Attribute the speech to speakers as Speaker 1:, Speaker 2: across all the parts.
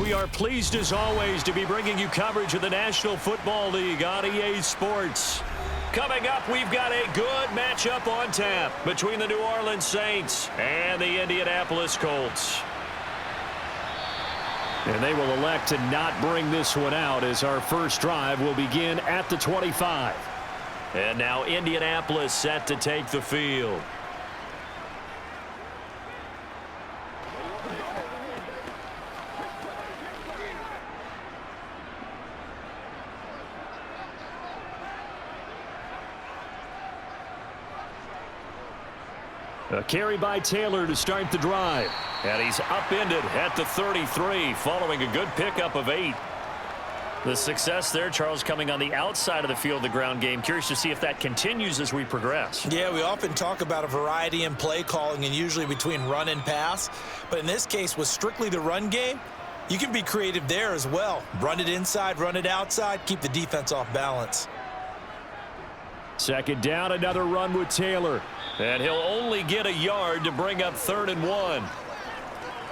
Speaker 1: we are pleased as always to be bringing you coverage of the National Football League on EA Sports. Coming up, we've got a good matchup on tap between the New Orleans Saints and the Indianapolis Colts. And they will elect to not bring this one out as our first drive will begin at the 25. And now Indianapolis set to take the field. A carry by Taylor to start the drive. And he's upended at the 33 following a good pickup of 8. The success there, Charles, coming on the outside of the field, the ground game. Curious to see if that continues as we progress.
Speaker 2: Yeah, we often talk about a variety in play calling and usually between run and pass. But in this case, with strictly the run game, you can be creative there as well. Run it inside, run it outside, keep the defense off balance.
Speaker 1: Second down, another run with Taylor. And he'll only get a yard to bring up 3rd and 1.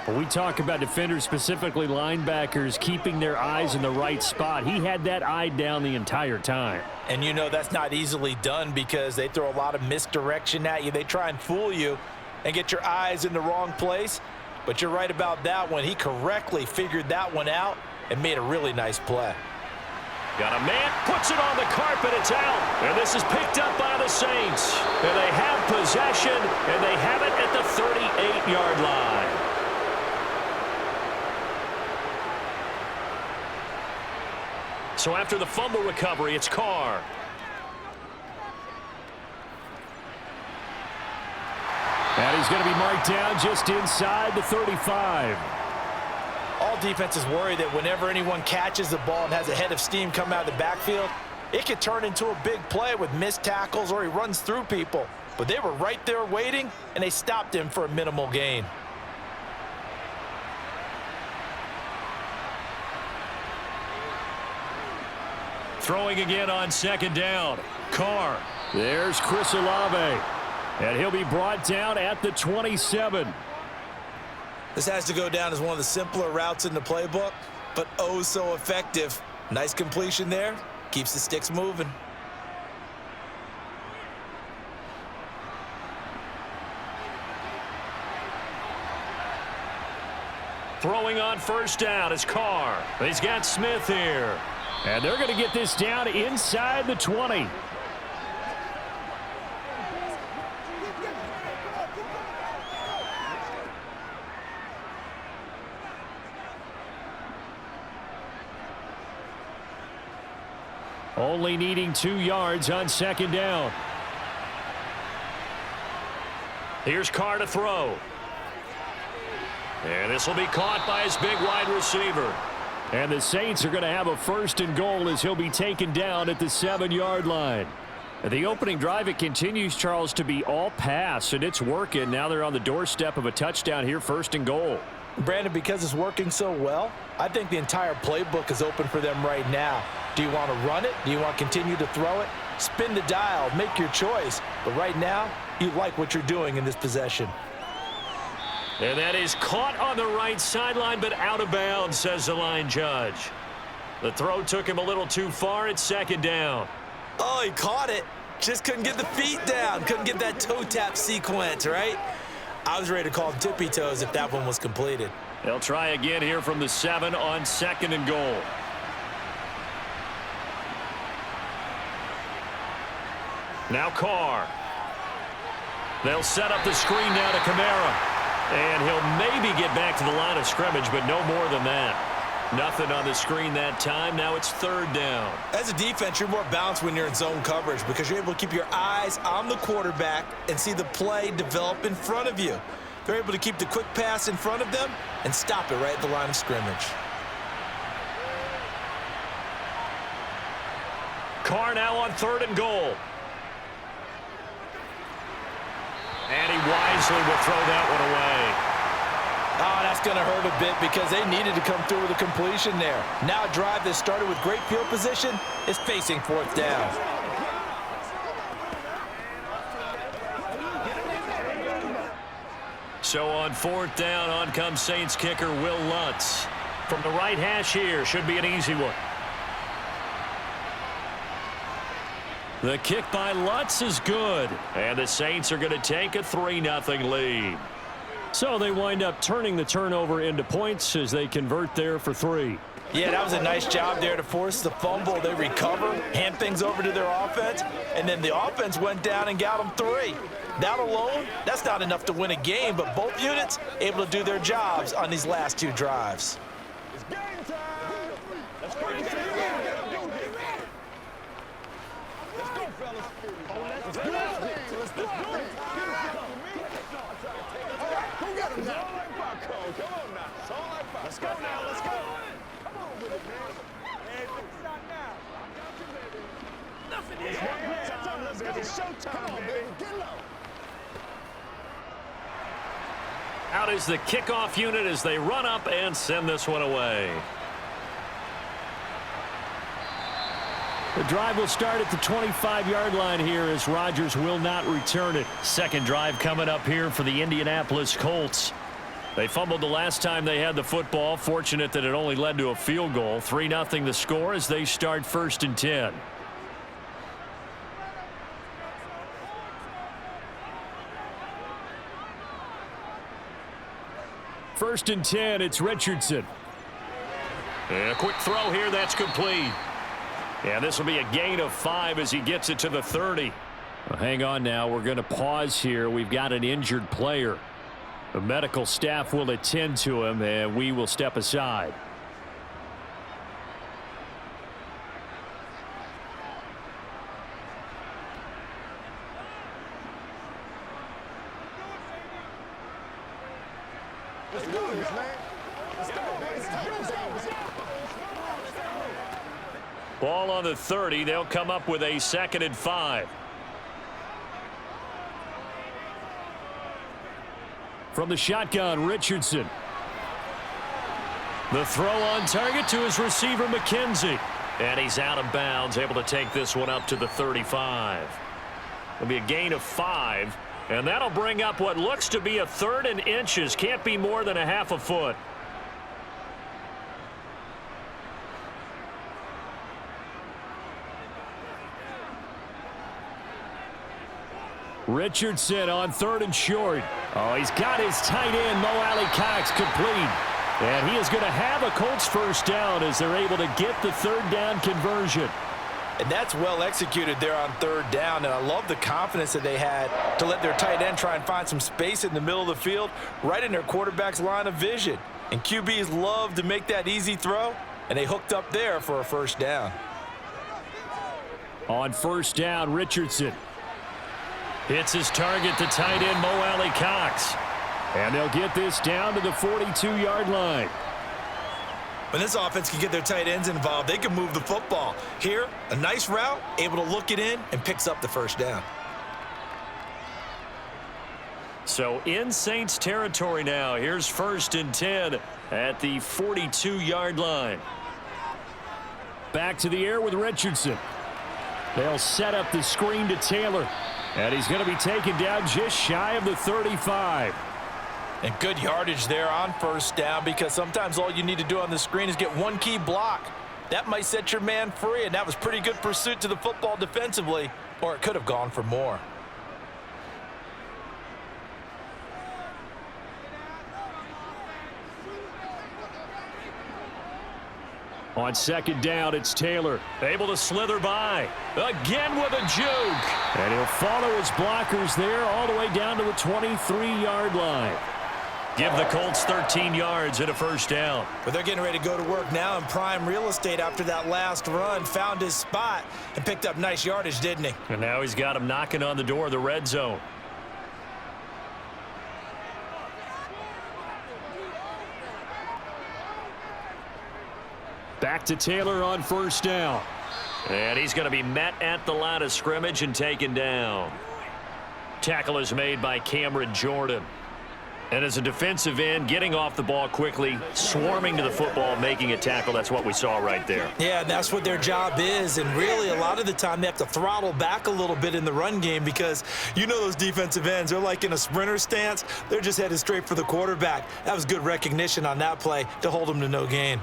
Speaker 3: When we talk about defenders, specifically linebackers, keeping their eyes in the right spot, he had that eye down the entire time.
Speaker 2: And you know that's not easily done because they throw a lot of misdirection at you. They try and fool you and get your eyes in the wrong place. But you're right about that one. He correctly figured that one out and made a really nice play.
Speaker 1: Got a man, puts it on the carpet, it's out. And this is picked up by the Saints. And they have possession, and they have it at the 38-yard line. So after the fumble recovery, it's Carr.
Speaker 3: And he's going to be marked down just inside the 35.
Speaker 2: All defenses worry that whenever anyone catches the ball and has a head of steam come out of the backfield, it could turn into a big play with missed tackles or he runs through people. But they were right there waiting, and they stopped him for a minimal gain.
Speaker 1: Throwing again on second down. Carr.
Speaker 3: There's Chris Olave. And he'll be brought down at the 27.
Speaker 2: This has to go down as one of the simpler routes in the playbook, but oh so effective. Nice completion there. Keeps the sticks moving.
Speaker 1: Throwing on first down is Carr. He's got Smith here.
Speaker 3: And they're going to get this down inside the 20. Only needing 2 yards on second down.
Speaker 1: Here's Carr to throw. And this will be caught by his big wide receiver.
Speaker 3: And the Saints are going to have a 1st and goal as he'll be taken down at the 7-yard line. The opening drive, it continues, Charles, to be all pass, and it's working. Now they're on the doorstep of a touchdown here, 1st and goal.
Speaker 2: Brandon, because it's working so well, I think the entire playbook is open for them right now. Do you want to run it? Do you want to continue to throw it? Spin the dial, make your choice. But right now, you like what you're doing in this possession.
Speaker 1: And that is caught on the right sideline, but out of bounds, says the line judge. The throw took him a little too far. It's second down.
Speaker 2: Oh, he caught it. Just couldn't get the feet down. Couldn't get that toe tap sequence, right? I was ready to call him tippy toes if that one was completed.
Speaker 1: They'll try again here from the 7 on 2nd and goal. Now Carr. They'll set up the screen now to Kamara. And he'll maybe get back to the line of scrimmage, but no more than that. Nothing on the screen that time. Now it's 3rd down.
Speaker 2: As a defense, you're more balanced when you're in zone coverage because you're able to keep your eyes on the quarterback and see the play develop in front of you. They're able to keep the quick pass in front of them and stop it right at the line of scrimmage.
Speaker 1: Carr now on 3rd and goal. And he wisely will throw that one away.
Speaker 2: Oh, that's going to hurt a bit because they needed to come through with a completion there. Now a drive that started with great field position is facing 4th down.
Speaker 1: So on 4th down, on comes Saints kicker Will Lutz. From the right hash here, should be an easy one. The kick by Lutz is good. And the Saints are going to take a 3-0 lead.
Speaker 3: So they wind up turning the turnover into points as they convert there for 3.
Speaker 2: Yeah, that was a nice job there to force the fumble. They recover, hand things over to their offense, and then the offense went down and got them 3. That alone, that's not enough to win a game, but both units able to do their jobs on these last 2 drives.
Speaker 4: It's game time. Let's go. Let's go, fellas. Let's go. Let's go. Who got him now? Come on now. Let's go now. Let's go. Come on with it, man. Hey, it's not now. Nothing is showtime. Let's go. It's showtime. Come on, baby. Get low.
Speaker 1: Out is the kickoff unit as they run up and send this one away.
Speaker 3: The drive will start at the 25-yard line here as Rodgers will not return it.
Speaker 1: Second drive coming up here for the Indianapolis Colts. They fumbled the last time they had the football. Fortunate that it only led to a field goal. 3-0 the score as they start 1st and 10.
Speaker 3: First and 10, it's Richardson.
Speaker 1: And a quick throw here, that's complete. And this will be a gain of 5 as he gets it to the 30.
Speaker 3: Well, hang on now, we're going to pause here. We've got an injured player. The medical staff will attend to him, and we will step aside.
Speaker 4: Let's do this, man. Let's go.
Speaker 1: Ball on the 30. They'll come up with a 2nd and 5.
Speaker 3: From the shotgun, Richardson.
Speaker 1: The throw on target to his receiver, McKenzie. And he's out of bounds, able to take this one up to the 35. It'll be a gain of 5. And that'll bring up what looks to be a 3rd and inches. Can't be more than a half a foot.
Speaker 3: Richardson on 3rd and short. Oh, he's got his tight end, Mo Alley-Cox, complete. And he is going to have a Colts first down as they're able to get the 3rd down conversion.
Speaker 2: And that's well executed there on 3rd down. And I love the confidence that they had to let their tight end try and find some space in the middle of the field, right in their quarterback's line of vision. And QBs love to make that easy throw, and they hooked up there for a first down.
Speaker 3: On 1st down, Richardson.
Speaker 1: Hits his target, the tight end, Mo Alley-Cox.
Speaker 3: And they'll get this down to the 42-yard line.
Speaker 2: When this offense can get their tight ends involved, they can move the football. Here, a nice route, able to look it in, and picks up the first down.
Speaker 1: So in Saints territory now. Here's 1st and 10 at the 42-yard line.
Speaker 3: Back to the air with Richardson. They'll set up the screen to Taylor. And he's going to be taken down just shy of the 35.
Speaker 2: And good yardage there on 1st down, because sometimes all you need to do on the screen is get one key block. That might set your man free, and that was pretty good pursuit to the football defensively, or it could have gone for more.
Speaker 3: On 2nd down, it's Taylor.
Speaker 1: Able to slither by. Again with a juke.
Speaker 3: And he'll follow his blockers there all the way down to the 23-yard line.
Speaker 1: Give the Colts 13 yards and a first down.
Speaker 2: But they're getting ready to go to work now in prime real estate after that last run. Found his spot and picked up nice yardage, didn't he?
Speaker 1: And now he's got him knocking on the door of the red zone.
Speaker 3: Back to Taylor on 1st down.
Speaker 1: And he's going to be met at the line of scrimmage and taken down. Tackle is made by Cameron Jordan. And as a defensive end, getting off the ball quickly, swarming to the football, making a tackle, that's what we saw right there.
Speaker 2: Yeah, that's what their job is, and really a lot of the time they have to throttle back a little bit in the run game because you know those defensive ends, they're like in a sprinter stance. They're just headed straight for the quarterback. That was good recognition on that play to hold them to no gain.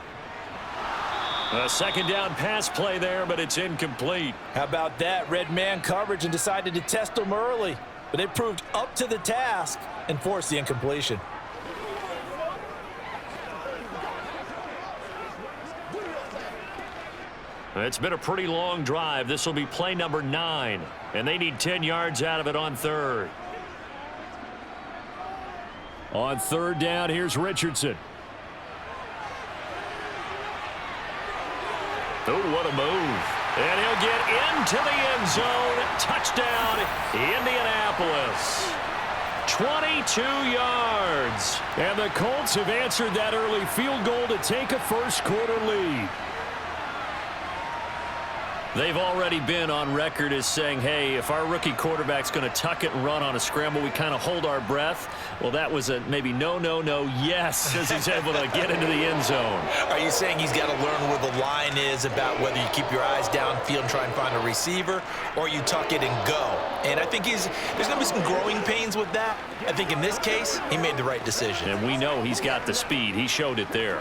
Speaker 1: A second down pass play there, but it's incomplete.
Speaker 2: How about that? Red man coverage and decided to test them early, but they proved up to the task and forced the incompletion.
Speaker 1: It's been a pretty long drive. This will be play number 9, and they need 10 yards out of it on third.
Speaker 3: On third down, here's Richardson.
Speaker 1: Oh, what a move. And he'll get into the end zone. Touchdown, Indianapolis. 22 yards.
Speaker 3: And the Colts have answered that early field goal to take a first-quarter lead.
Speaker 1: They've already been on record as saying, hey, if our rookie quarterback's going to tuck it and run on a scramble, we kind of hold our breath. Well, that was a maybe no, yes, as he's able to get into the end zone.
Speaker 2: Are you saying he's got to learn where the line is about whether you keep your eyes downfield and try and find a receiver, or you tuck it and go? And I think there's going to be some growing pains with that. I think in this case, he made the right decision.
Speaker 1: And we know he's got the speed. He showed it there.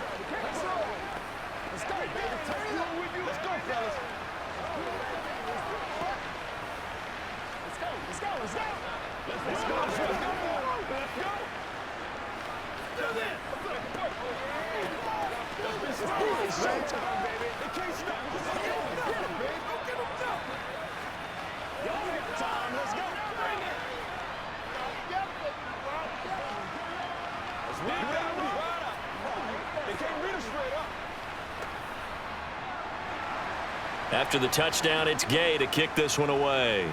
Speaker 1: After the touchdown, it's Gay to kick this one away.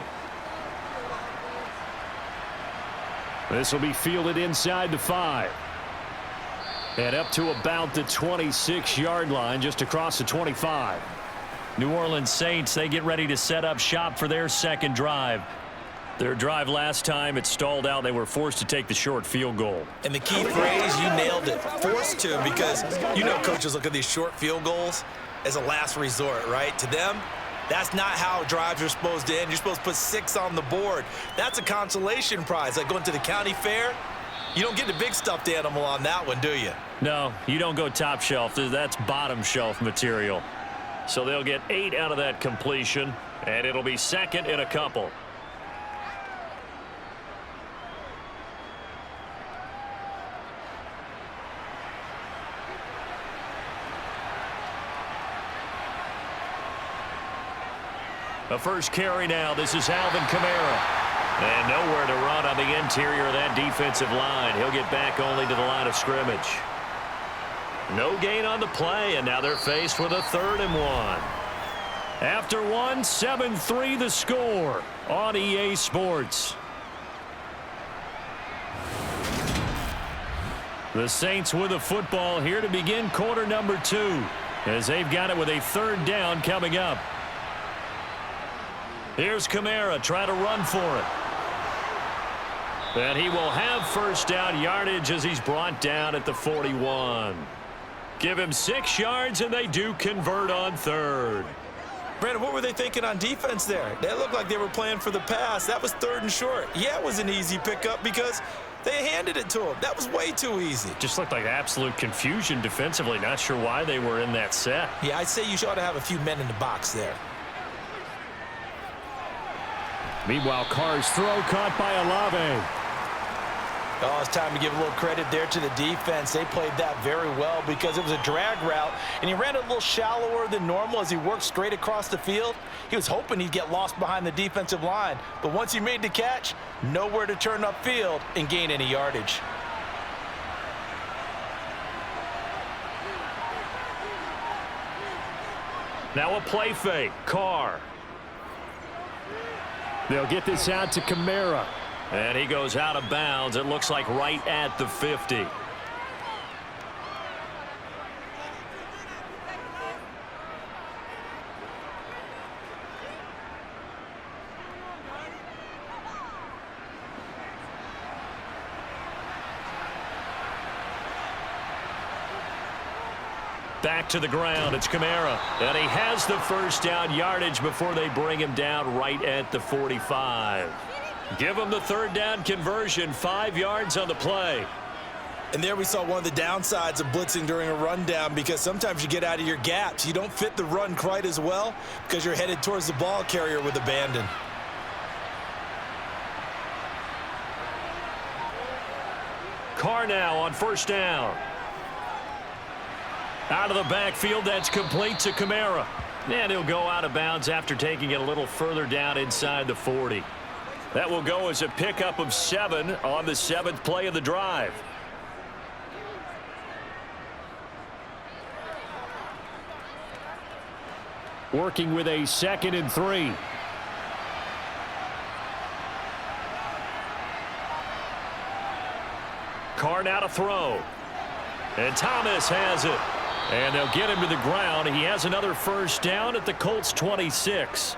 Speaker 3: This will be fielded inside the 5. And up to about the 26-yard line, just across the 25.
Speaker 1: New Orleans Saints, they get ready to set up shop for their second drive. Their drive last time, it stalled out. They were forced to take the short field goal.
Speaker 2: And the key phrase, you nailed it, forced to, because you know coaches look at these short field goals as a last resort, right? To them, that's not how drives are supposed to end. You're supposed to put 6 on the board. That's a consolation prize, like going to the county fair. You don't get the big stuffed animal on that one, do you?
Speaker 1: No, you don't go top shelf. That's bottom shelf material. So they'll get 8 out of that completion, and it'll be second and a couple. A first carry now. This is Alvin Kamara. And nowhere to run on the interior of that defensive line. He'll get back only to the line of scrimmage. No gain on the play, and now they're faced with a 3rd and 1.
Speaker 3: After 1, 7-3 the score on EA Sports. The Saints with the football here to begin quarter number 2, as they've got it with a 3rd down coming up. Here's Kamara trying to run for it. And he will have first down yardage as he's brought down at the 41. Give him 6 yards, and they do convert on 3rd.
Speaker 2: Brandon, what were they thinking on defense there? They looked like they were playing for the pass. That was 3rd and short. Yeah, it was an easy pickup because they handed it to him. That was way too easy.
Speaker 1: Just looked like absolute confusion defensively. Not sure why they were in that set.
Speaker 2: Yeah, I'd say you ought to have a few men in the box there.
Speaker 3: Meanwhile, Carr's throw caught by Olave.
Speaker 2: Oh, it's time to give a little credit there to the defense. They played that very well because it was a drag route, and he ran a little shallower than normal as he worked straight across the field. He was hoping he'd get lost behind the defensive line, but once he made the catch, nowhere to turn upfield and gain any yardage.
Speaker 1: Now a play fake. Carr.
Speaker 3: They'll get this out to Kamara.
Speaker 1: And he goes out of bounds. It looks like right at the 50. back to the ground. It's Kamara. And he has the first down yardage before they bring him down right at the 45. Give him the third down conversion, 5 yards on the play.
Speaker 2: And there we saw one of the downsides of blitzing during a rundown, because sometimes you get out of your gaps. You don't fit the run quite as well because you're headed towards the ball carrier with abandon.
Speaker 1: Carr now on first down. Out of the backfield, that's complete to Kamara. And he'll go out of bounds after taking it a little further down inside the 40. That will go as a pickup of 7 on the 7th play of the drive.
Speaker 3: Working with a 2nd and 3.
Speaker 1: Carr now to throw. And Thomas has it. And they'll get him to the ground. He has another first down at the Colts 26.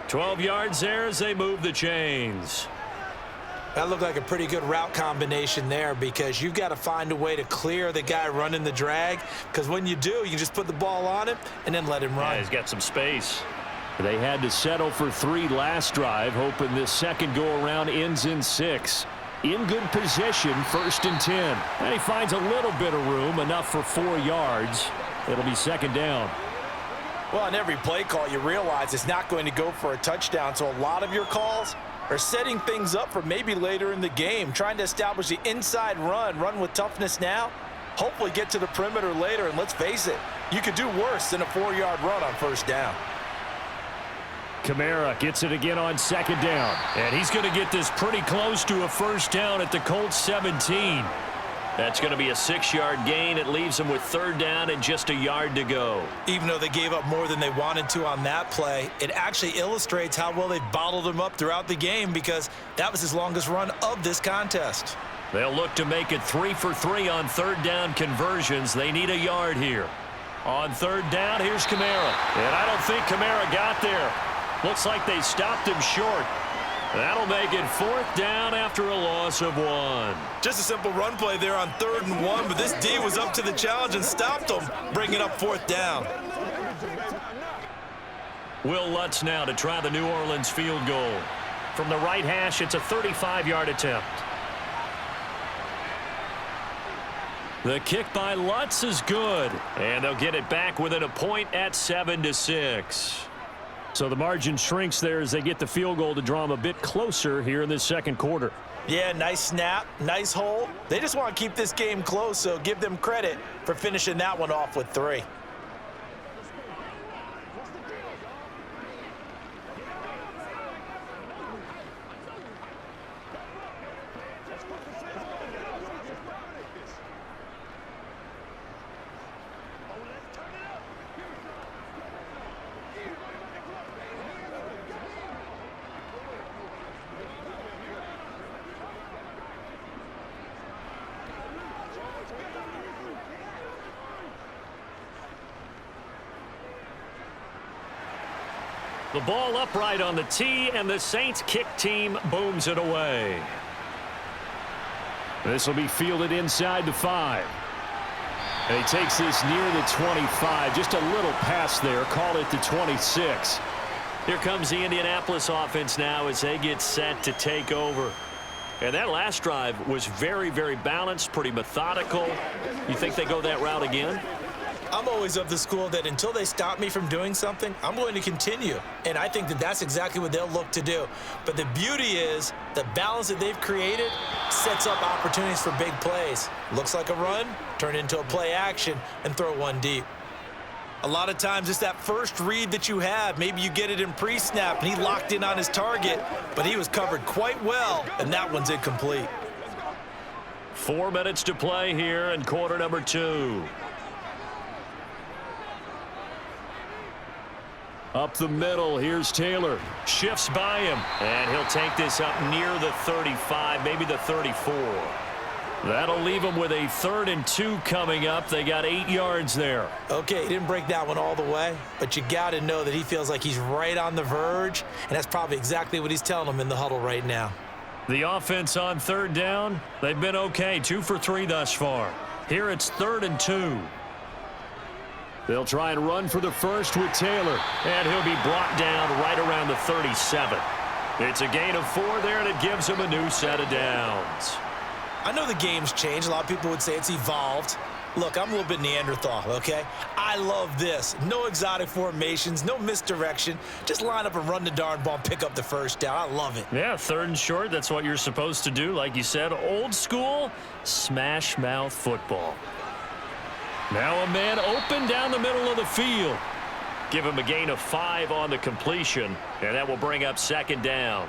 Speaker 1: 12 yards there as they move the chains.
Speaker 2: That looked like a pretty good route combination there, because you've got to find a way to clear the guy running the drag, because when you do, you can just put the ball on him and then let him run.
Speaker 1: Yeah, he's got some space.
Speaker 3: They had to settle for 3 last drive, hoping this second go-around ends in 6. In good position, 1st and 10. And he finds a little bit of room, enough for 4 yards. It'll be 2nd down.
Speaker 2: Well, on every play call, you realize it's not going to go for a touchdown, so a lot of your calls are setting things up for maybe later in the game, trying to establish the inside run with toughness now, hopefully get to the perimeter later, and let's face it, you could do worse than a 4-yard run on first down.
Speaker 3: Kamara gets it again on 2nd down.
Speaker 1: And he's going to get this pretty close to a first down at the Colts 17. That's going to be a 6-yard gain. It leaves them with 3rd down and just a yard to go.
Speaker 2: Even though they gave up more than they wanted to on that play, it actually illustrates how well they've bottled him up throughout the game, because that was his longest run of this contest.
Speaker 1: They'll look to make it 3 for 3 on 3rd down conversions. They need a yard here. On 3rd down, here's Kamara. And I don't think Kamara got there. Looks like they stopped him short. That'll make it 4th down after a loss of 1.
Speaker 2: Just a simple run play there on 3rd and 1, but this D was up to the challenge and stopped them, bringing up 4th down.
Speaker 1: Will Lutz now to try the New Orleans field goal. From the right hash, it's a 35-yard attempt. The kick by Lutz is good, and they'll get it back within a point at 7-6.
Speaker 3: So the margin shrinks there as they get the field goal to draw them a bit closer here in this 2nd quarter.
Speaker 2: Yeah, nice snap, nice hold. They just want to keep this game close, so give them credit for finishing that one off with 3.
Speaker 1: The ball upright on the tee, and the Saints kick team booms it away.
Speaker 3: This will be fielded inside the 5. And he takes this near the 25. Just a little pass there. Call it the 26.
Speaker 1: Here comes the Indianapolis offense now as they get set to take over. And that last drive was very, very balanced, pretty methodical. You think they go that route again?
Speaker 2: I'm always of the school that until they stop me from doing something, I'm going to continue. And I think that that's exactly what they'll look to do. But the beauty is the balance that they've created sets up opportunities for big plays. Looks like a run, turn into a play action, and throw one deep. A lot of times it's that first read that you have. Maybe you get it in pre-snap, and he locked in on his target, but he was covered quite well, and that one's incomplete.
Speaker 1: 4 minutes to play here in quarter number 2.
Speaker 3: Up the middle, here's Taylor.
Speaker 1: Shifts by him, and he'll take this up near the 35, maybe the 34. That'll leave them with a 3rd and 2 coming up. They got 8 yards there.
Speaker 2: Okay, he didn't break that one all the way, but you got to know that he feels like he's right on the verge, and that's probably exactly what he's telling them in the huddle right now.
Speaker 1: The offense on 3rd down, they've been okay, 2 for 3 thus far. Here it's 3rd and 2.
Speaker 3: They'll try and run for the first with Taylor.
Speaker 1: And he'll be brought down right around the 37. It's a gain of 4 there, and it gives him a new set of downs.
Speaker 2: I know the game's changed. A lot of people would say it's evolved. Look, I'm a little bit Neanderthal, okay? I love this. No exotic formations, no misdirection. Just line up and run the darn ball and pick up the first down. I love it.
Speaker 1: Yeah, 3rd and short, that's what you're supposed to do. Like you said, old school, smash mouth football. Now a man open down the middle of the field. Give him a gain of 5 on the completion, and that will bring up 2nd down.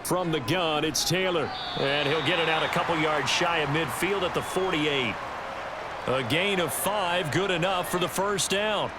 Speaker 3: From the gun, it's Taylor.
Speaker 1: And he'll get it out a couple yards shy of midfield at the 48.
Speaker 3: A gain of 5, good enough for the first down.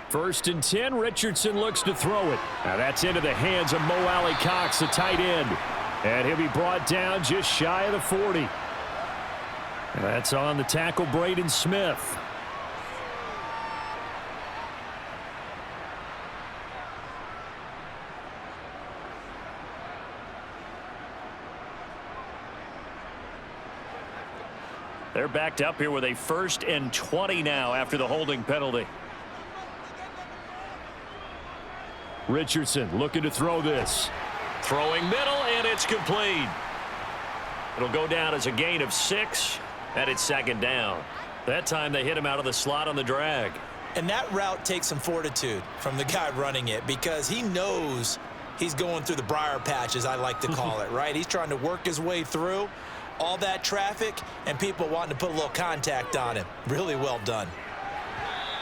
Speaker 3: First and 10, Richardson looks to throw it. Now that's into the hands of Mo Alley Cox, the tight end. And he'll be brought down just shy of the 40. That's on the tackle, Braden Smith.
Speaker 1: They're backed up here with a 1st and 20 now after the holding penalty.
Speaker 3: Richardson looking to throw this.
Speaker 1: Throwing middle, and it's complete. It'll go down as a gain of 6, and it's 2nd down. That time they hit him out of the slot on the drag.
Speaker 2: And that route takes some fortitude from the guy running it because he knows he's going through the briar patch, as I like to call it, right? He's trying to work his way through all that traffic and people wanting to put a little contact on him. Really well done.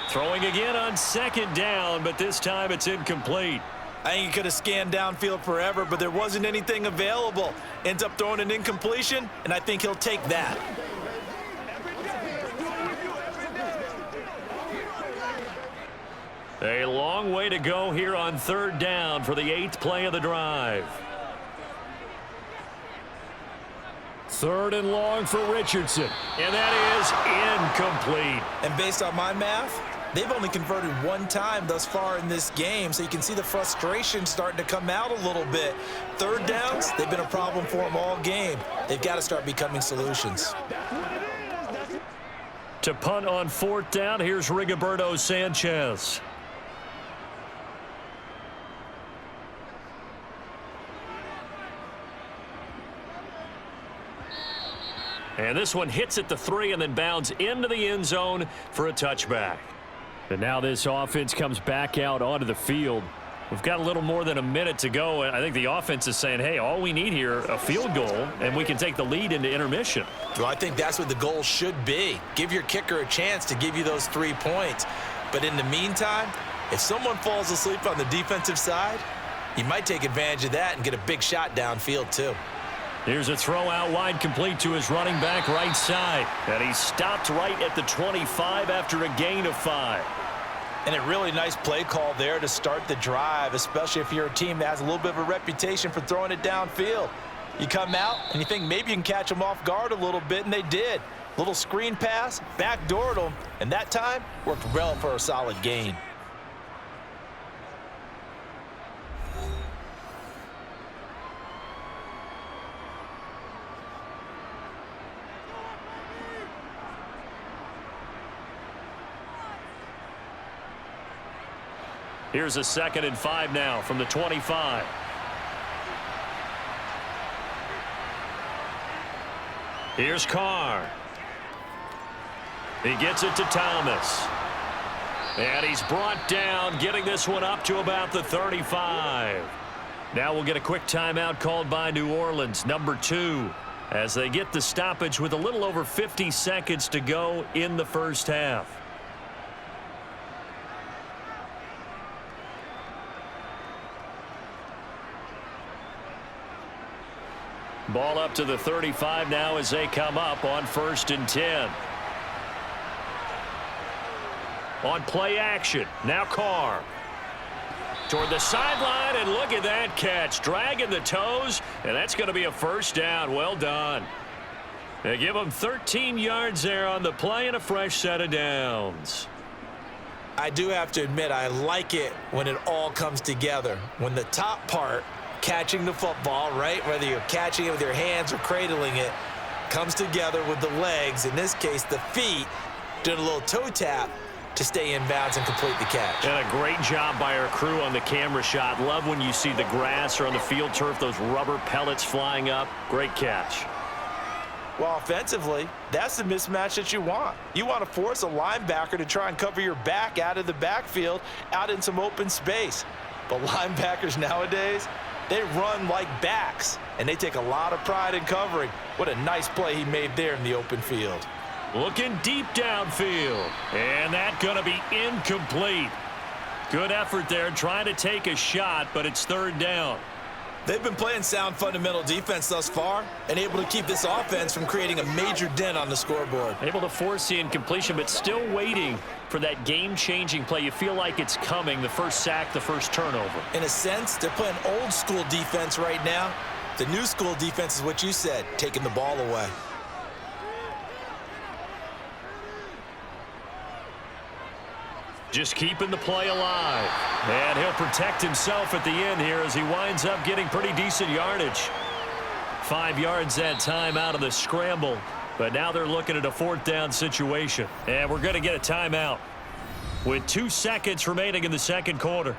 Speaker 1: Throwing again on 2nd down, but this time it's incomplete.
Speaker 2: I think he could have scanned downfield forever, but there wasn't anything available. Ends up throwing an incompletion, and I think he'll take that.
Speaker 1: A long way to go here on 3rd down for the 8th play of the drive.
Speaker 3: 3rd and long for Richardson.
Speaker 1: And that is incomplete.
Speaker 2: And based on my math, they've only converted 1 time thus far in this game, so you can see the frustration starting to come out a little bit. 3rd downs, they've been a problem for them all game. They've got to start becoming solutions.
Speaker 1: To punt on 4th down, here's Rigoberto Sanchez. And this one hits at the 3 and then bounds into the end zone for a touchback.
Speaker 3: And now this offense comes back out onto the field.
Speaker 1: We've got a little more than a minute to go, and I think the offense is saying, hey, all we need here, a field goal, and we can take the lead into intermission.
Speaker 2: Well, I think that's what the goal should be. Give your kicker a chance to give you those 3 points. But in the meantime, if someone falls asleep on the defensive side, you might take advantage of that and get a big shot downfield too.
Speaker 1: Here's a throw out wide, complete to his running back right side. And he stopped right at the 25 after a gain of 5.
Speaker 2: And a really nice play call there to start the drive, especially if you're a team that has a little bit of a reputation for throwing it downfield. You come out and you think maybe you can catch them off guard a little bit, and they did. Little screen pass, backdoored them, and that time worked well for a solid gain.
Speaker 1: Here's a 2nd and 5 now from the 25. Here's Carr. He gets it to Thomas. And he's brought down, getting this one up to about the 35. Now we'll get a quick timeout called by New Orleans, number 2, as they get the stoppage with a little over 50 seconds to go in the first half. Ball up to the 35 now as they come up on 1st and 10. On play action, now Carr. Toward the sideline, and look at that catch. Dragging the toes, and that's going to be a first down. Well done. They give him 13 yards there on the play and a fresh set of downs.
Speaker 2: I do have to admit, I like it when it all comes together. When the top part, catching the football, right, whether you're catching it with your hands or cradling it, comes together with the legs, in this case the feet, doing a little toe tap to stay in bounds and complete the catch.
Speaker 1: And a great job by our crew on the camera shot. Love when you see the grass or on the field turf, those rubber pellets flying up. Great catch.
Speaker 2: Well, offensively, that's the mismatch that you want. You want to force a linebacker to try and cover your back out of the backfield, out in some open space. But linebackers nowadays, they run like backs, and they take a lot of pride in covering. What a nice play he made there in the open field.
Speaker 1: Looking deep downfield, and that going to be incomplete. Good effort there trying to take a shot, but it's 3rd down.
Speaker 2: They've been playing sound fundamental defense thus far and able to keep this offense from creating a major dent on the scoreboard.
Speaker 1: Able to force the incompletion, but still waiting for that game-changing play. You feel like it's coming, the first sack, the first turnover.
Speaker 2: In a sense, they're playing old school defense right now. The new school defense is what you said, taking the ball away.
Speaker 1: Just keeping the play alive. And he'll protect himself at the end here as he winds up getting pretty decent yardage. 5 yards that time out of the scramble. But now they're looking at a 4th down situation. And we're going to get a timeout with 2 seconds remaining in the second quarter.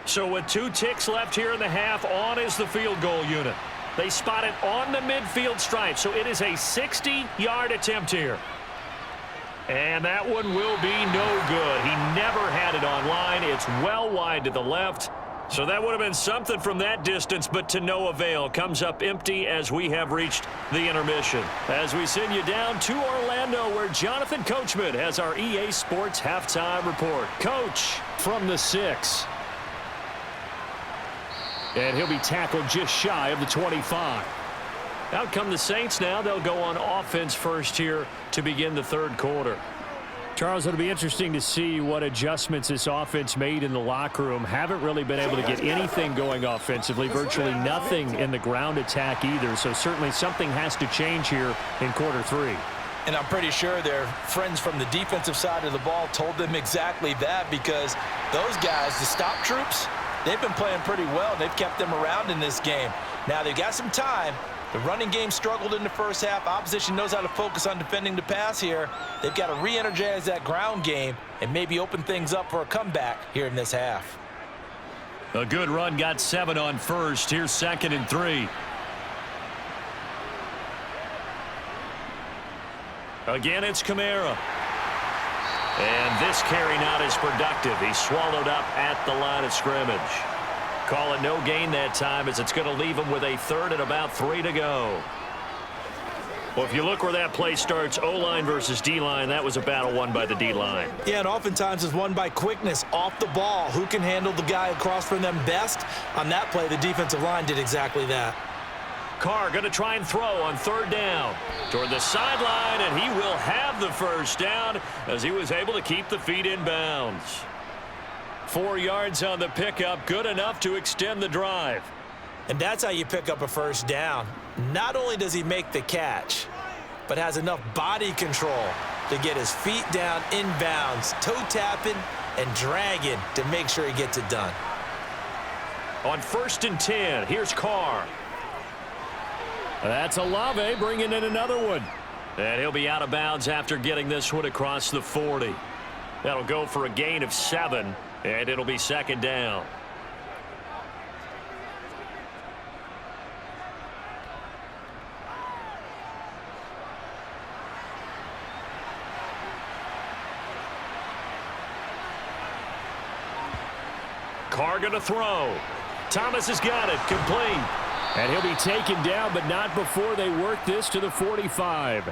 Speaker 1: So with 2 ticks left here in the half, on is the field goal unit. They spot it on the midfield stripe, so it is a 60-yard attempt here. And that one will be no good. He never had it on line. It's well wide to the left. So that would have been something from that distance, but to no avail. Comes up empty as we have reached the intermission. As we send you down to Orlando, where Jonathan Coachman has our EA Sports halftime report. Coach,
Speaker 3: From the 6. And he'll be tackled just shy of the 25.
Speaker 1: out come the Saints now. They'll go on offense first here to begin the 3rd quarter.
Speaker 3: Charles, it'll be interesting to see what adjustments this offense made in the locker room. Haven't really been able to get anything going offensively, virtually nothing in the ground attack either. So certainly something has to change here in quarter 3.
Speaker 2: And I'm pretty sure their friends from the defensive side of the ball told them exactly that, because those guys, the stop troops, they've been playing pretty well. They've kept them around in this game. Now they've got some time. The running game struggled in the first half. Opposition knows how to focus on defending the pass here. They've got to re-energize that ground game and maybe open things up for a comeback here in this half.
Speaker 1: A good run, got 7 on first. Here's 2nd and 3. Again, it's Kamara. And this carry not as productive. He's swallowed up at the line of scrimmage. Call it no gain that time, as it's going to leave him with a 3rd and about 3 to go. Well, if you look where that play starts, O-line versus D-line, that was a battle won by the D-line.
Speaker 2: Yeah, and oftentimes it's won by quickness off the ball. Who can handle the guy across from them best? On that play, the defensive line did exactly that.
Speaker 1: Carr going to try and throw on 3rd down toward the sideline, and he will have the first down as he was able to keep the feet in bounds. 4 yards on the pickup, good enough to extend the drive.
Speaker 2: And that's how you pick up a first down. Not only does he make the catch, but has enough body control to get his feet down in bounds, toe tapping and dragging to make sure he gets it done.
Speaker 1: On 1st and 10, here's Carr.
Speaker 3: That's Olave bringing in another one.
Speaker 1: And he'll be out of bounds after getting this one across the 40. That'll go for a gain of 7, and it'll be 2nd down. Carr going to throw. Thomas has got it, complete.
Speaker 3: And he'll be taken down, but not before they work this to the 45.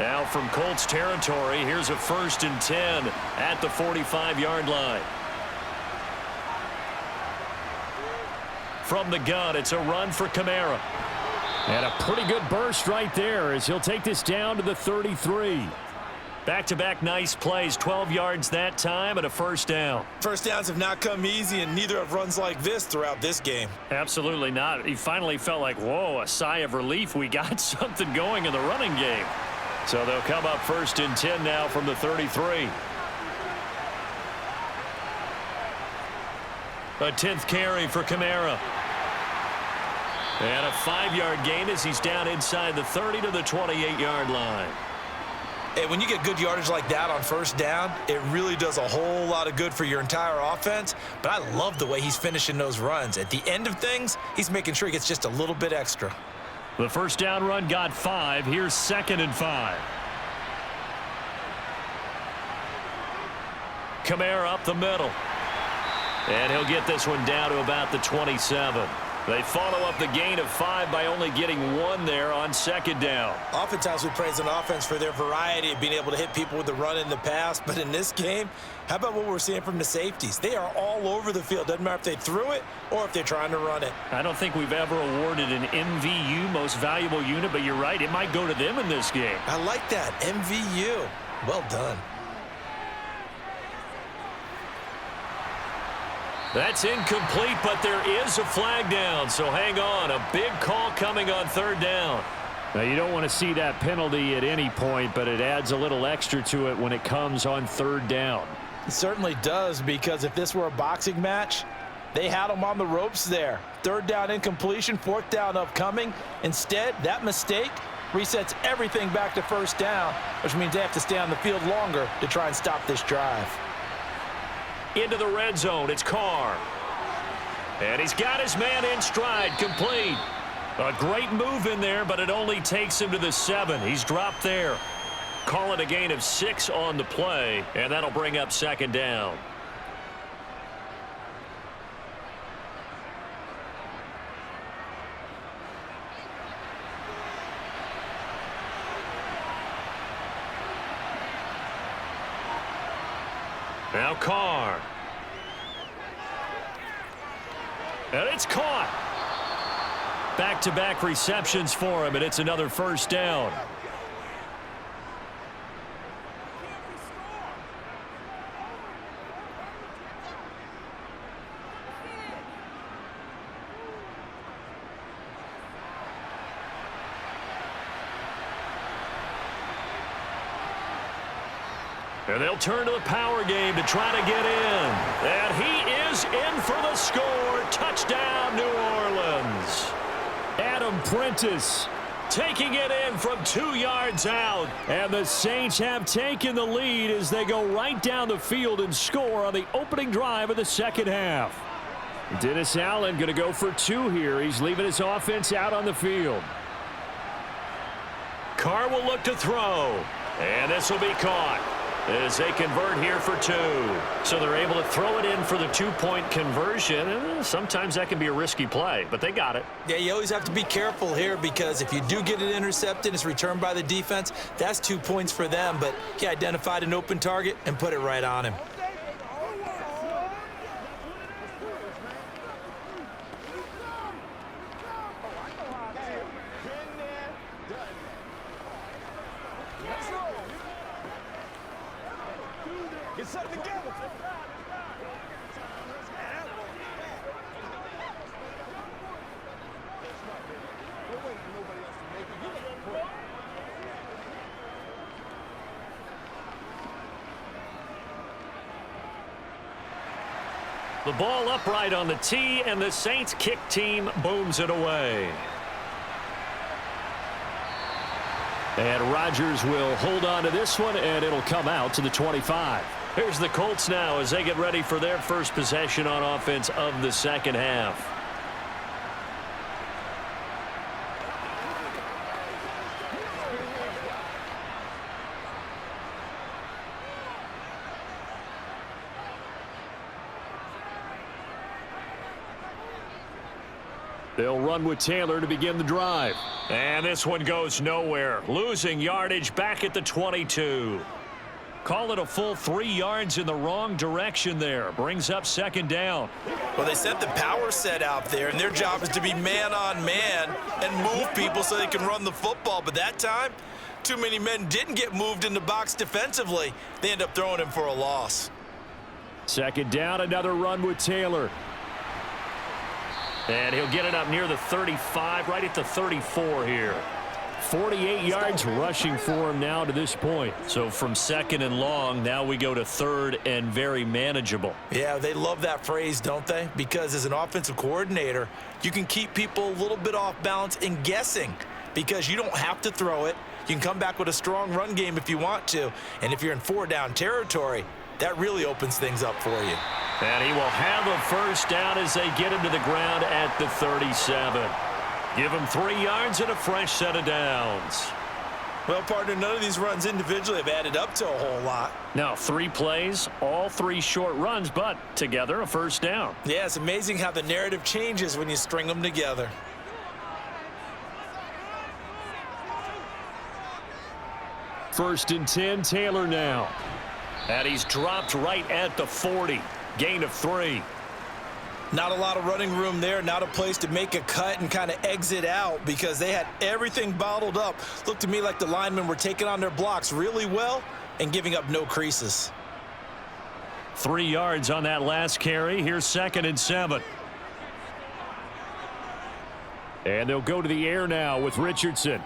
Speaker 1: Now from Colts territory, here's a 1st and 10 at the 45-yard line. From the gun, it's a run for Kamara.
Speaker 3: And a pretty good burst right there as he'll take this down to the 33.
Speaker 1: Back-to-back nice plays, 12 yards that time and a 1st down.
Speaker 2: First downs have not come easy, and neither have runs like this throughout this game.
Speaker 1: Absolutely not. He finally felt like, whoa, a sigh of relief. We got something going in the running game. So they'll come up 1st and 10 now from the 33. A 10th carry for Kamara. And a 5-yard gain as he's down inside the 30 to the 28-yard line.
Speaker 2: Hey, when you get good yardage like that on 1st down, it really does a whole lot of good for your entire offense. But I love the way he's finishing those runs. At the end of things, he's making sure he gets just a little bit extra.
Speaker 1: The 1st down run got 5. Here's 2nd and 5. Kamara up the middle. And he'll get this one down to about the 27. They follow up the gain of 5 by only getting 1 there on 2nd down.
Speaker 2: Oftentimes we praise an offense for their variety of being able to hit people with the run in the pass. But in this game, how about what we're seeing from the safeties? They are all over the field. Doesn't matter if they threw it or if they're trying to run it.
Speaker 1: I don't think we've ever awarded an MVU, most valuable unit, but you're right. It might go to them in this game.
Speaker 2: I like that. MVU. Well done.
Speaker 1: That's incomplete, but there is a flag down, so hang on. A big call coming on 3rd down.
Speaker 3: Now, you don't want to see that penalty at any point, but it adds a little extra to it when it comes on 3rd down.
Speaker 2: It certainly does, because if this were a boxing match, they had him on the ropes there. 3rd down incompletion, 4th down upcoming. Instead, that mistake resets everything back to 1st down, which means they have to stay on the field longer to try and stop this drive.
Speaker 1: Into the red zone, it's Carr. And he's got his man in stride, complete. A great move in there, but it only takes him to the 7. He's dropped there. Call it a gain of 6 on the play, and that'll bring up 2nd down. Now Carr. And it's caught. Back-to-back receptions for him, and it's another 1st down. And they'll turn to the power game to try to get in. And he is in for the score. Touchdown, New Orleans.
Speaker 3: Adam Prentice
Speaker 1: Taking it in from 2 yards out.
Speaker 3: And the Saints have taken the lead as they go right down the field and score on the opening drive of the 2nd half. Dennis Allen going to go for 2 here. He's leaving his offense out on the field.
Speaker 1: Carr will look to throw. And this will be caught as they convert here for 2. So they're able to throw it in for the 2-point conversion. Sometimes that can be a risky play, but they got it.
Speaker 2: Yeah, you always have to be careful here because if you do get it intercepted, it's returned by the defense. That's 2 points for them, but he identified an open target and put it right on him.
Speaker 4: Get something together.
Speaker 1: The ball upright on the tee, and the Saints kick team booms it away.
Speaker 3: And Rodgers will hold on to this one, and it'll come out to the 25.
Speaker 1: Here's the Colts now as they get ready for their first possession on offense of the 2nd half.
Speaker 3: They'll run with Taylor to begin the drive.
Speaker 1: And this one goes nowhere. Losing yardage back at the 22. Call it a full 3 yards in the wrong direction there. Brings up second down.
Speaker 2: Well, they sent the power set out there, and their job is to be man-on-man and move people so they can run the football. But that time, too many men didn't get moved in the box defensively. They end up throwing him for a loss.
Speaker 3: Second down, another run with Taylor.
Speaker 1: And he'll get it up near the 35, right at the 34 here.
Speaker 3: 48 yards rushing for him now to this point.
Speaker 1: So from second and long, now we go to third and very manageable.
Speaker 2: Yeah, they love that phrase, don't they? Because as an offensive coordinator, you can keep people a little bit off balance and guessing because you don't have to throw it. You can come back with a strong run game if you want to. And if you're in 4-down territory, that really opens things up for you.
Speaker 1: And he will have a first down as they get him to the ground at the 37. Give him 3 yards and a fresh set of downs.
Speaker 2: Well, partner, none of these runs individually have added up to a whole lot.
Speaker 1: Now, 3 plays, all 3 short runs, but together a first down.
Speaker 2: Yeah, it's amazing how the narrative changes when you string them together.
Speaker 3: First and 10, Taylor now.
Speaker 1: And he's dropped right at the 40. Gain of 3.
Speaker 2: Not a lot of running room there, not a place to make a cut and kind of exit out because they had everything bottled up. Looked to me like the linemen were taking on their blocks really well and giving up no creases.
Speaker 1: 3 yards on that last carry. Here's second and 7.
Speaker 3: And they'll go to the air now with Richardson.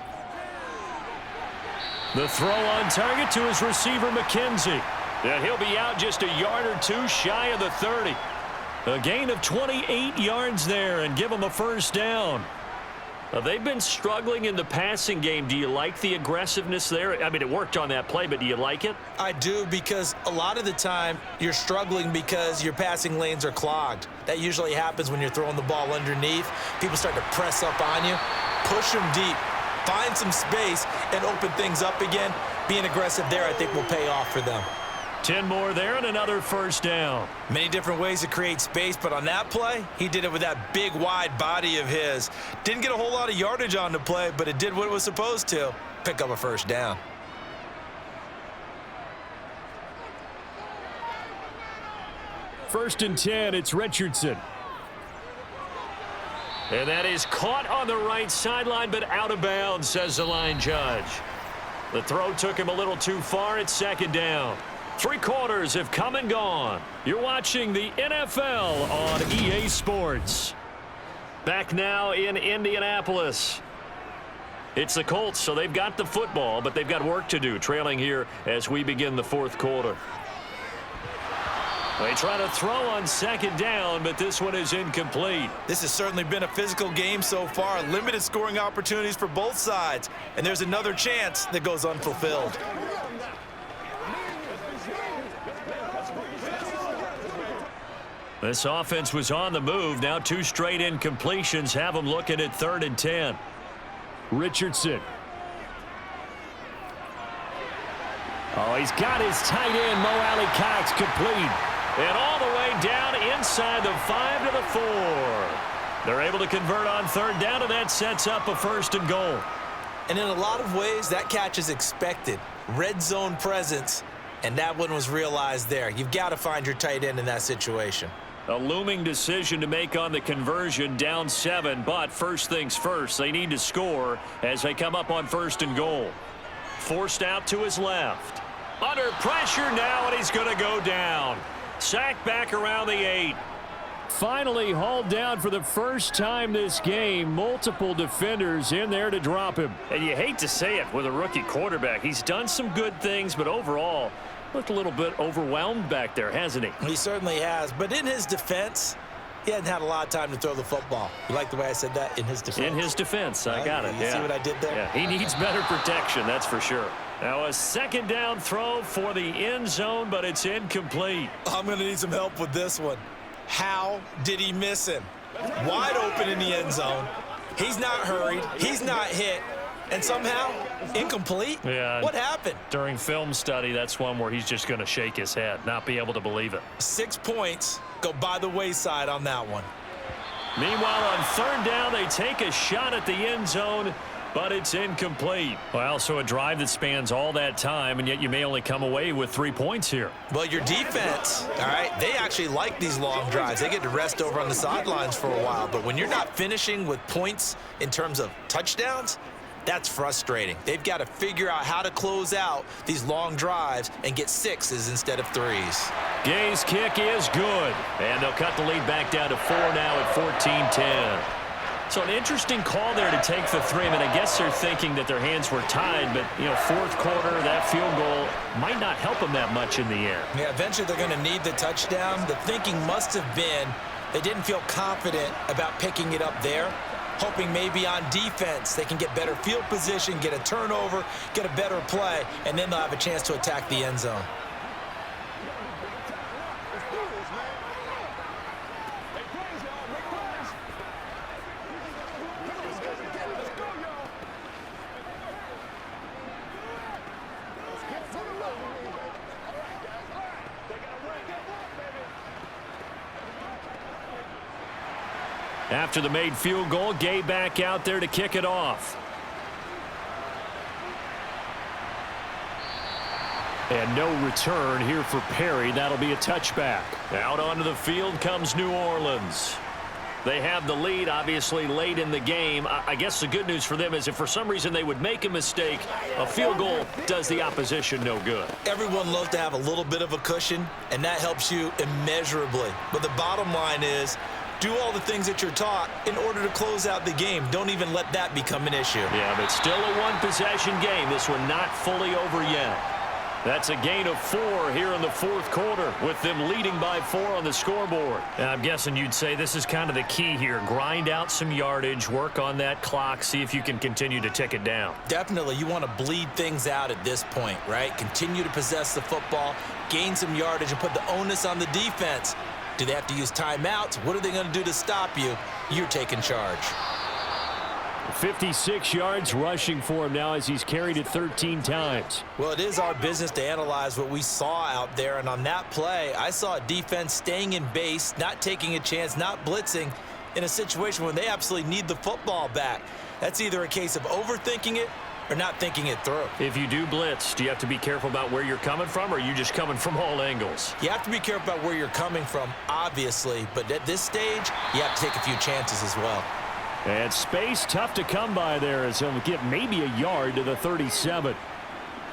Speaker 3: The throw on target to his receiver, McKenzie. And he'll be out just a yard or 2 shy of the 30. A gain of 28 yards there and give them a first down.
Speaker 1: They've been struggling in the passing game. Do you like the aggressiveness there? I mean, it worked on that play, but do you like it?
Speaker 2: I do, because a lot of the time you're struggling because your passing lanes are clogged. That usually happens when you're throwing the ball underneath. People start to press up on you. Push them deep. Find some space and open things up again. Being aggressive there, I think, will pay off for them.
Speaker 1: 10 more there and another first down.
Speaker 2: Many different ways to create space, but on that play, he did it with that big, wide body of his. Didn't get a whole lot of yardage on the play, but it did what it was supposed to. Pick up a first down.
Speaker 3: First and 10, it's Richardson.
Speaker 1: And that is caught on the right sideline, but out of bounds, says the line judge. The throw took him a little too far. It's second down. 3 quarters have come and gone. You're watching the NFL on EA Sports. Back now in Indianapolis. It's the Colts, so they've got the football, but they've got work to do, trailing here as we begin the 4th quarter. They try to throw on second down, but this one is incomplete.
Speaker 2: This has certainly been a physical game so far. Limited scoring opportunities for both sides. And there's another chance that goes unfulfilled.
Speaker 1: This offense was on the move. Now 2 straight incompletions have them looking at 3rd and 10.
Speaker 3: Richardson. Oh, he's got his tight end, Mo Alley-Cox, complete.
Speaker 1: And all the way down inside the 5 to the 4. They're able to convert on 3rd down, and that sets up a 1st and goal.
Speaker 2: And in a lot of ways, that catch is expected. Red zone presence, and that one was realized there. You've got to find your tight end in that situation.
Speaker 1: A looming decision to make on the conversion, down 7, but first things first, they need to score as they come up on 1st and goal. Forced out to his left. Under pressure now, and he's going to go down. Sacked back around the 8.
Speaker 3: Finally hauled down for the first time this game. Multiple defenders in there to drop him.
Speaker 1: And you hate to say it with a rookie quarterback. He's done some good things, but overall, looked a little bit overwhelmed back there, hasn't he?
Speaker 2: He certainly has. But in his defense, he hadn't had a lot of time to throw the football. You like the way I said that? In his defense?
Speaker 1: In his defense. I got it.
Speaker 2: You see what I did there?
Speaker 1: Yeah, he needs better protection, that's for sure. Now a second down throw for the end zone, but it's incomplete.
Speaker 2: I'm going to need some help with this one. How did he miss him? Wide open in the end zone. He's not hurried. He's not hit. And somehow, incomplete?
Speaker 1: Yeah.
Speaker 2: What happened?
Speaker 1: During film study, that's one where he's just going to shake his head, not be able to believe it.
Speaker 2: 6 points go by the wayside on that one.
Speaker 1: Meanwhile, on third down, they take a shot at the end zone, but it's incomplete.
Speaker 3: Well, so a drive that spans all that time, and yet you may only come away with 3 points here.
Speaker 2: Well, your defense, all right, they actually like these long drives. They get to rest over on the sidelines for a while. But when you're not finishing with points in terms of touchdowns, that's frustrating. They've got to figure out how to close out these long drives and get 6s instead of 3s.
Speaker 3: Gay's kick is good.
Speaker 1: And they'll cut the lead back down to 4 now at 14-10. So an interesting call there to take the 3. I mean, I guess they're thinking that their hands were tied, but, you know, fourth quarter, that field goal might not help them that much in the air.
Speaker 2: Yeah, eventually they're going to need the touchdown. The thinking must have been they didn't feel confident about picking it up there, hoping maybe on defense they can get better field position, get a turnover, get a better play, and then they'll have a chance to attack the end zone.
Speaker 3: After the made field goal, Gay back out there to kick it off. And no return here for Perry. That'll be a touchback.
Speaker 1: Out onto the field comes New Orleans. They have the lead, obviously, late in the game. I guess the good news for them is if for some reason they would make a mistake, a field goal does the opposition no good.
Speaker 2: Everyone loves to have a little bit of a cushion, and that helps you immeasurably. But the bottom line is, do all the things that you're taught in order to close out the game. Don't even let that become an issue.
Speaker 1: Yeah, but still a one-possession game. This one not fully over yet. That's a gain of 4 here in the fourth quarter, with them leading by 4 on the scoreboard.
Speaker 3: And I'm guessing you'd say this is kind of the key here. Grind out some yardage, work on that clock, see if you can continue to tick it down.
Speaker 2: Definitely, you want to bleed things out at this point, right? Continue to possess the football, gain some yardage, and put the onus on the defense. Do they have to use timeouts? What are they going to do to stop you? You're taking charge.
Speaker 3: 56 yards rushing for him now as he's carried it 13 times.
Speaker 2: Well, it is our business to analyze what we saw out there, and on that play, I saw a defense staying in base, not taking a chance, not blitzing in a situation when they absolutely need the football back. That's either a case of overthinking it or not thinking it through.
Speaker 3: If you do blitz, do you have to be careful about where you're coming from, or are you just coming from all angles?
Speaker 2: You have to be careful about where you're coming from, obviously, but at this stage, you have to take a few chances as well.
Speaker 3: And space tough to come by there as he'll get maybe a yard to the 37.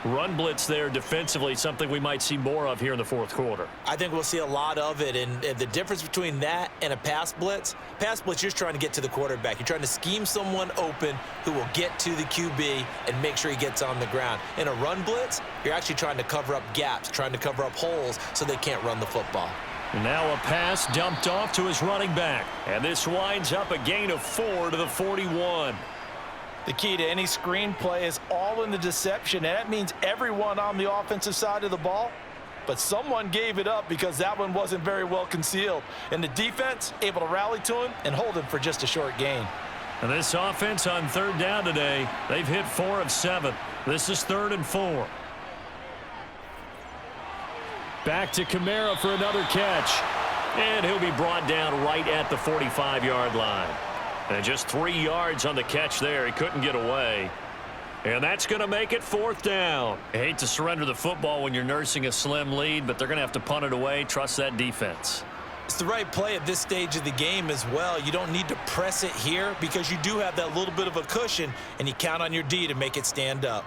Speaker 1: Run blitz there defensively, something we might see more of here in the fourth quarter.
Speaker 2: I think we'll see a lot of it, and the difference between that and a pass blitz, you're just trying to get to the quarterback. You're trying to scheme someone open who will get to the QB and make sure he gets on the ground. In a run blitz, you're actually trying to cover up gaps, trying to cover up holes so they can't run the football.
Speaker 1: Now a pass dumped off to his running back. And this winds up a gain of 4 to the 41.
Speaker 2: The key to any screen play is all in the deception, and that means everyone on the offensive side of the ball. But someone gave it up because that one wasn't very well concealed. And the defense able to rally to him and hold him for just a short gain.
Speaker 1: And this offense on third down today, they've hit 4 of 7. This is 3rd and 4.
Speaker 3: Back to Kamara for another catch.
Speaker 1: And he'll be brought down right at the 45-yard line. And just 3 yards on the catch there. He couldn't get away. And that's going to make it 4th down. I hate to surrender the football when you're nursing a slim lead, but they're going to have to punt it away. Trust that defense.
Speaker 2: It's the right play at this stage of the game as well. You don't need to press it here because you do have that little bit of a cushion, and you count on your D to make it stand up.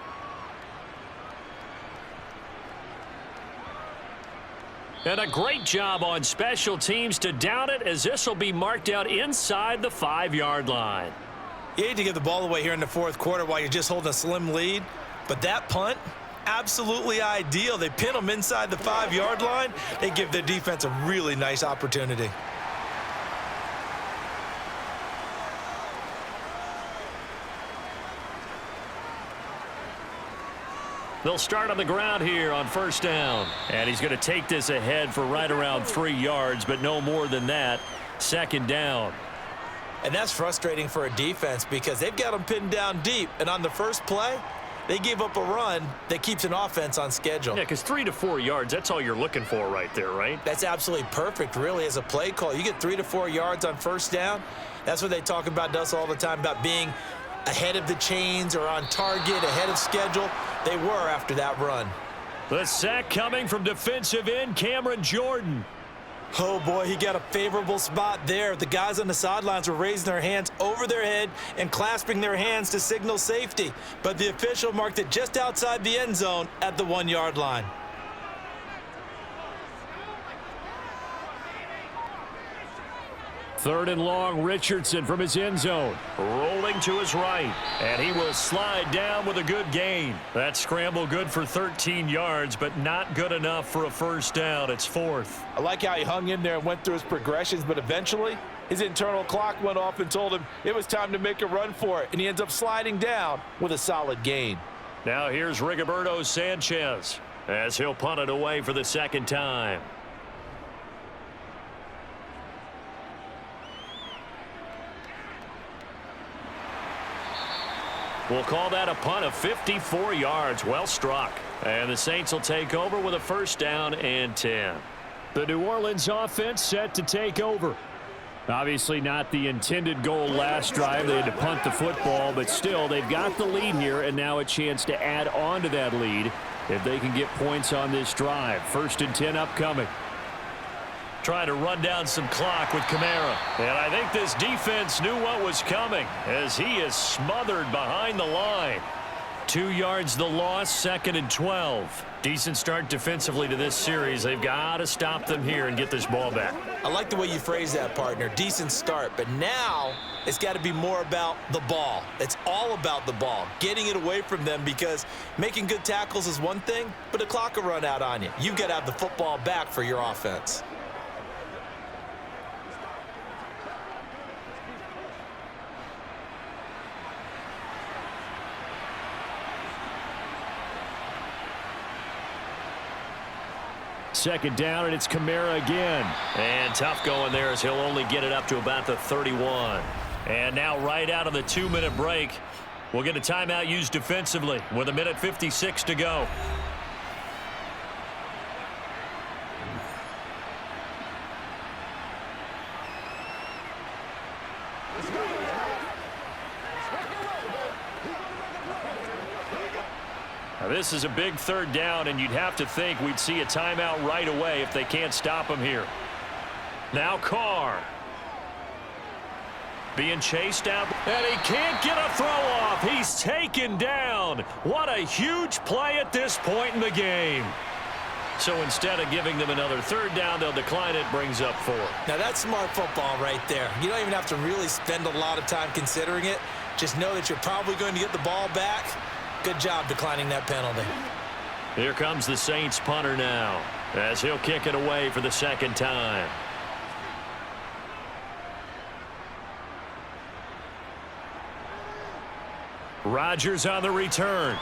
Speaker 1: And a great job on special teams to down it, as this will be marked out inside the 5-yard line.
Speaker 2: You hate to give the ball away here in the fourth quarter while you're just holding a slim lead, but that punt, absolutely ideal. They pin them inside the 5-yard line. They give their defense a really nice opportunity.
Speaker 1: They'll start on the ground here on 1st down.
Speaker 3: And he's going to take this ahead for right around 3 yards, but no more than that. 2nd down.
Speaker 2: And that's frustrating for a defense because they've got them pinned down deep. And on the first play, They gave up a run that keeps an offense on schedule.
Speaker 1: Yeah, because 3 to 4 yards, that's all you're looking for right there, right?
Speaker 2: That's absolutely perfect, really, as a play call. You get 3 to 4 yards on first down. That's what they talk about to us all the time, about being ahead of the chains or on target, ahead of schedule. They were after that run.
Speaker 3: The sack coming from defensive end Cameron Jordan.
Speaker 2: Oh, boy, he got a favorable spot there. The guys on the sidelines were raising their hands over their head and clasping their hands to signal safety. But the official marked it just outside the end zone at the 1-yard line.
Speaker 3: Third and long, Richardson from his end zone.
Speaker 1: Rolling to his right, and he will slide down with a good gain. That scramble good for 13 yards, but not good enough for a first down. It's 4th.
Speaker 2: I like how he hung in there and went through his progressions, but eventually his internal clock went off and told him it was time to make a run for it, and he ends up sliding down with a solid gain.
Speaker 1: Now here's Rigoberto Sanchez as he'll punt it away for the second time. We'll call that a punt of 54 yards. Well struck. And the Saints will take over with a first down and 10.
Speaker 3: The New Orleans offense set to take over. Obviously not the intended goal last drive. They had to punt the football, but still they've got the lead here, and now a chance to add on to that lead if they can get points on this drive. First and 10 upcoming.
Speaker 1: Trying to run down some clock with Kamara. And I think this defense knew what was coming as he is smothered behind the line. 2 yards the loss, 2nd and 12. Decent start defensively to this series. They've got to stop them here and get this ball back.
Speaker 2: I like the way you phrase that, partner. Decent start, but now it's got to be more about the ball. It's all about the ball, getting it away from them, because making good tackles is one thing, but the clock will run out on you. You've got to have the football back for your offense.
Speaker 3: Second down, and it's Kamara again.
Speaker 1: And tough going there as he'll only get it up to about the 31. And now right out of the 2-minute break, we'll get a timeout used defensively with 1:56 to go. Now, this is a big third down, and you'd have to think we'd see a timeout right away if they can't stop him here. Now Carr. Being chased out, and he can't get a throw off. He's taken down. What a huge play at this point in the game. So instead of giving them another third down, they'll decline it. Brings up 4.
Speaker 2: Now that's smart football right there. You don't even have to really spend a lot of time considering it. Just know that you're probably going to get the ball back. Good job declining that penalty.
Speaker 1: Here comes the Saints punter now as he'll kick it away for the second time. Rodgers on the return.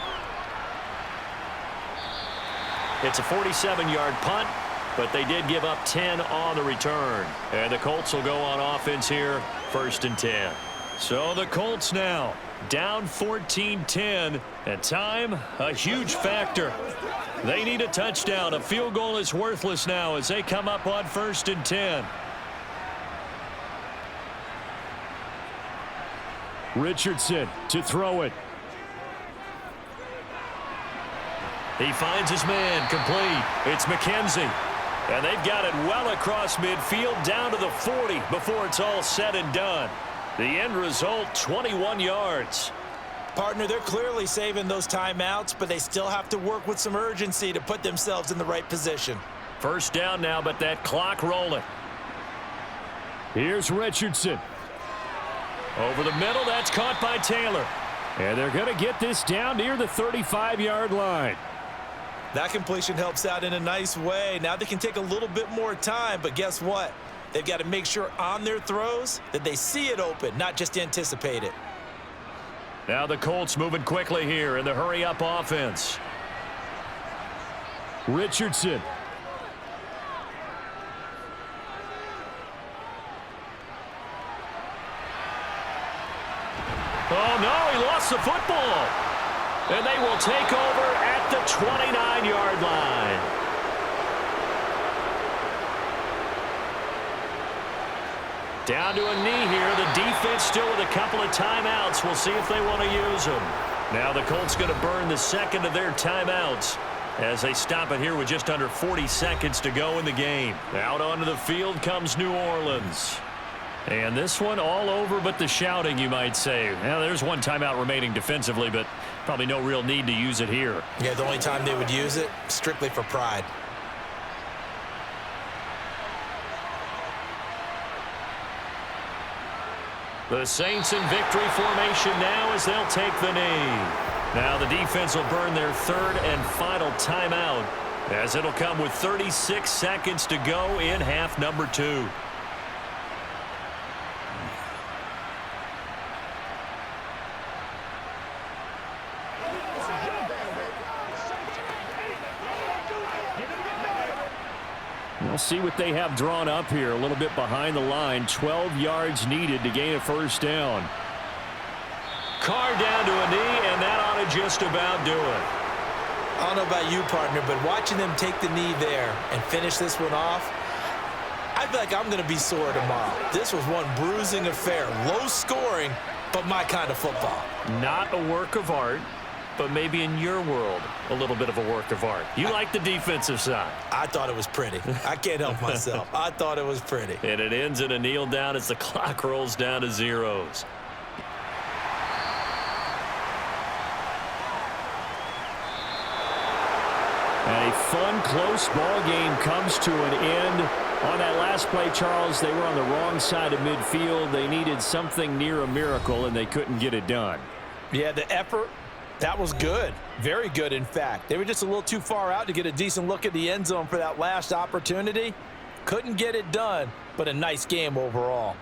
Speaker 1: It's a 47-yard punt, but they did give up 10 on the return. And the Colts will go on offense here, 1st and 10. So the Colts now down 14-10, and time a huge factor. They need a touchdown. A field goal is worthless now as they come up on 1st and 10.
Speaker 3: Richardson to throw it.
Speaker 1: He finds his man, complete. It's McKenzie. And they've got it well across midfield down to the 40 before it's all said and done. The end result, 21 yards.
Speaker 2: Partner, they're clearly saving those timeouts, but they still have to work with some urgency to put themselves in the right position.
Speaker 1: First down now, but that clock rolling.
Speaker 3: Here's Richardson.
Speaker 1: Over the middle, that's caught by Taylor.
Speaker 3: And they're going to get this down near the 35-yard line.
Speaker 2: That completion helps out in a nice way. Now they can take a little bit more time, but guess what? They've got to make sure on their throws that they see it open, not just anticipate it.
Speaker 1: Now the Colts moving quickly here in the hurry-up offense.
Speaker 3: Richardson.
Speaker 1: Oh, no, he lost the football.
Speaker 3: And they will take over at the 29-yard line. Down to a knee here. The defense still with a couple of timeouts. We'll see if they want to use them. Now the Colts going to burn the second of their timeouts as they stop it here with just under 40 seconds to go in the game. Out onto the field comes New Orleans. And this one all over but the shouting, you might say. Now, there's one timeout remaining defensively, but probably no real need to use it here.
Speaker 2: Yeah, the only time they would use it, strictly for pride.
Speaker 3: The Saints in victory formation now as they'll take the knee. Now the defense will burn their third and final timeout as it'll come with 36 seconds to go in half number 2. We'll see what they have drawn up here. A little bit behind the line. 12 yards needed to gain a first down. Carr down to a knee, and that ought to just about do it.
Speaker 2: I don't know about you, partner, but watching them take the knee there and finish this one off, I feel like I'm going to be sore tomorrow. This was one bruising affair. Low scoring, but my kind of football.
Speaker 3: Not a work of art, but maybe in your world, a little bit of a work of art. You like the defensive side.
Speaker 2: I thought it was pretty. I can't help myself. I thought it was pretty.
Speaker 3: And it ends in a kneel down as the clock rolls down to zeros. And a fun, close ball game comes to an end. On that last play, Charles, they were on the wrong side of midfield. They needed something near a miracle, and they couldn't get it done.
Speaker 2: Yeah, the effort, that was good. Very good, in fact. They were just a little too far out to get a decent look at the end zone for that last opportunity. Couldn't get it done, but a nice game overall.